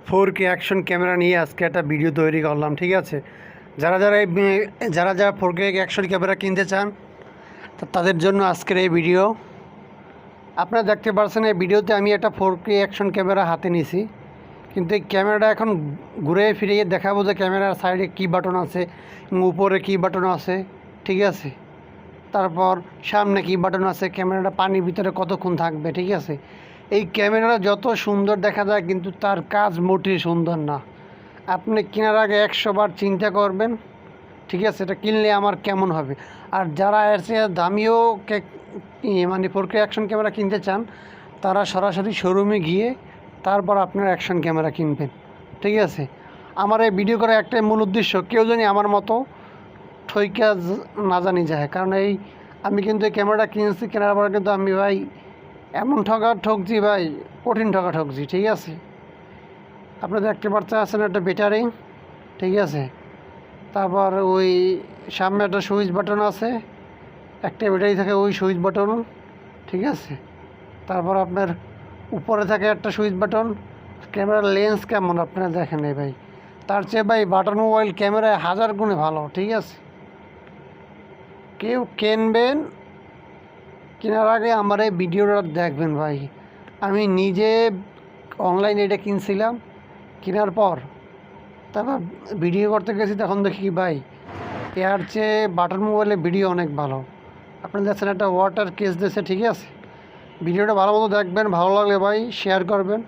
4K action camera নিয়ে আজকে একটা ভিডিও তৈরি করলাম। ঠিক আছে, যারা 4K অ্যাকশন ক্যামেরা কিনতে চান তাদের জন্য আজকের এই ভিডিও। আপনারা দেখতে পাচ্ছেন এই ভিডিওতে আমি একটা 4K অ্যাকশন ক্যামেরা হাতে নিছি, কিন্তু এই ক্যামেরাটা এখন ঘুরে ফিরিয়ে দেখাবো যে ক্যামেরার সাইডে কী বাটন আছে, উপরে কী বাটন আছে। ঠিক আছে, তারপর সামনে কী বাটন আছে, ক্যামেরাটা পানির ভিতরে কতক্ষণ থাকবে। ঠিক আছে, এই ক্যামেরাটা যত সুন্দর দেখা যায় কিন্তু তার কাজ মোটেই সুন্দর না। আপনি কেনার আগে 100 বার চিন্তা করবেন। ঠিক আছে, এটা কিনলে আমার কেমন হবে। আর যারা এর চেয়ে দামিও মানে 4K অ্যাকশন ক্যামেরা কিনতে চান তারা সরাসরি শোরুমে গিয়ে তারপর আপনার অ্যাকশন ক্যামেরা কিনবেন। ঠিক আছে, আমার এই ভিডিও করার একটাই মূল উদ্দেশ্য, কেউ জানি আমার মতো ঠইকা না জানি যায়। কারণ আমি কিন্তু এই ক্যামেরাটা কিনছি, কেনার পরে কিন্তু আমি ভাই এমন ঠকছি ভাই, কঠিন ঠকছি। ঠিক আছে, আপনাদের দেখতে পাচ্ছেন একটা ব্যাটারি। ঠিক আছে, তারপর ওই সামনে একটা সুইচ বাটন আছে, একটা ব্যাটারি থাকে ওই সুইচ বাটন। ঠিক আছে, তারপর আপনার উপরে থাকে একটা সুইচ বাটন। ক্যামেরার লেন্স কেমন আপনারা দেখেন ভাই, তার চেয়ে ভাই বাটন মোবাইল ক্যামেরায় 1000 গুণে ভালো। ঠিক আছে, কেউ কিনবেন কেনার আগে আমার এই ভিডিওটা দেখবেন ভাই। আমি নিজে অনলাইনে এটা কিনছিলাম, কেনার পর তারপর ভিডিও করতে গেছি, তখন দেখি ভাই এর চেয়ে বাটন মোবাইলে ভিডিও অনেক ভালো। আপনি দেখছেন একটা ওয়াটার কেস দিয়েছে। ঠিক আছে, ভিডিওটা ভালো মতো দেখবেন, ভালো লাগলে ভাই শেয়ার করবেন।